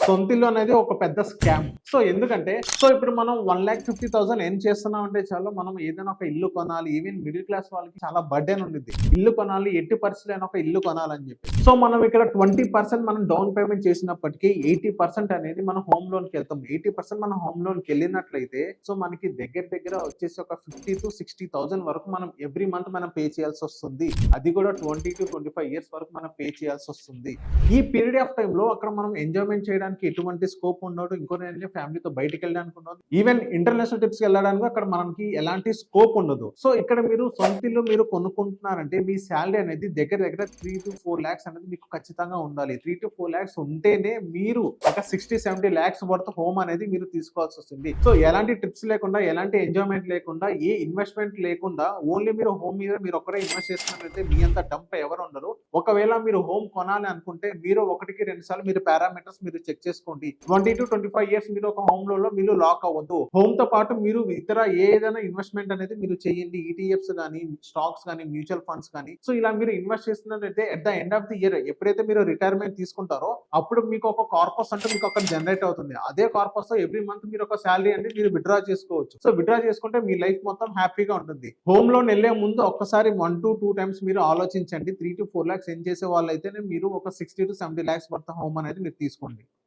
సొంత ఇల్లు అనేది ఒక పెద్ద స్కామ్. ఎందుకంటే ఇప్పుడు మనం 1,50,000 ఎర్న్ చేస్తున్నాం అంటే చాలు మనం ఏదైనా ఒక ఇల్లు కొనాలి. ఈవెన్ మిడిల్ క్లాస్ వాళ్ళకి చాలా బర్డెన్ ఉండిద్ది. ఇల్లు కొనాలి, ఎట్టి పరిస్థితుల్లో ఒక ఇల్లు కొనాలని చెప్పి. మనం ఇక్కడ 20% మనం డౌన్ పేమెంట్ చేసినప్పటికీ 80% అనేది మనం హోమ్ లోన్‌కి వెళ్తాం. 80% మనం హోమ్ లోన్‌కి వెళ్ళినట్లయితే మనకి దగ్గర వచ్చేసి ఒక 50,000-60,000 వరకు మనం ఎవ్రీ మంత్ మనం పే చేయాల్సొస్తుంది. అది కూడా 20-25 ఇయర్స్ వరకు మనం పే చేయాల్సొస్తుంది. ఈ పీరియడ్ ఆఫ్ టైమ్‌లో అక్కడ మనం ఎంజాయ్‌మెంట్ చేయడానికి ఎటువంటి స్కోప్ ఉండదు. ఇంకోటేంటంటే ఫ్యామిలీతో బయటికెళ్ళడానికి ఉండదు. ఈవెన్ ఇంటర్నేషనల్ ట్రిప్స్‌కి వెళ్ళడానికి అక్కడ మనకి ఎలాంటి స్కోప్ ఉండదు. ఇక్కడ మీరు సొంత ఇల్లు మీరు కొనుక్కుంటున్నారంటే మీ సాలరీ అనేది దగ్గర 3-4 లాక్స్ అనేది మీకు ఖచ్చితంగా ఉండాలి. 3-4 లాక్స్ ఉంటేనే మీరు ఒక 60-70 లాక్స్ వర్త్ హోమ్ అనేది మీరు తీసుకోవాల్సి వస్తుంది. ఎలాంటి ట్రిప్స్ లేకుండా, ఎలాంటి ఎంజాయ్‌మెంట్ లేకుండా, ఏ ఇన్వెస్ట్‌మెంట్ లేకుండా ఓన్లీ మీరు హోమ్ మీద మీరు ఒక్కరే ఇన్వెస్ట్ చేస్తున్నట్లయితే మీ అంత డంప్ ఎవరు ఉండరు. ఒకవేళ మీరు హోమ్ కొనాలి అనుకుంటే మీరు 1-2 సార్లు మీరు పారామీటర్స్ మీరు చెక్ చేసుకోండి. 20-25 ఇయర్స్ మీరు ఒక హోమ్ లోన్‌లో మీరు లాక్ అవ్వద్దు. హోమ్ తో పాటు మీరు ఇతర ఏదైనా ఇన్వెస్ట్‌మెంట్ అనేది మీరు చేయండి. ఈటీఎఫ్స్ గాని, స్టాక్స్ గాని, మ్యూచువల్ ఫండ్స్ గాని. ఇలా మీరు ఇన్వెస్ట్ చేస్తున్నట్లయితే at the end of the year ఎప్పుడైతే మీరు రిటైర్మెంట్ తీసుకుంటారో అప్పుడు మీకు ఒక కార్పస్ అంటే మీకు అక్కడ జనరేట్ అవుతుంది. అదే కార్పస్ ఎవ్రీ మంత్ మీరు ఒక సాలరీ అనేది మీరు విత్‌డ్రా చేసుకోవచ్చు. విత్‌డ్రా చేసుకుంటే మీ లైఫ్ మొత్తం హ్యాపీగా ఉంటుంది. హోమ్ లోన్ వెళ్ళే ముందు ఒక్కసారి 1-2 టైమ్స్ మీరు ఆలోచించండి. 3-4 లాక్స్ ఎర్న్ చేసే వాళ్ళైతేనే మీరు ఒక 60-70 లాక్స్ వర్త్ హోమ్ అనేది మీరు తీసుకోండి.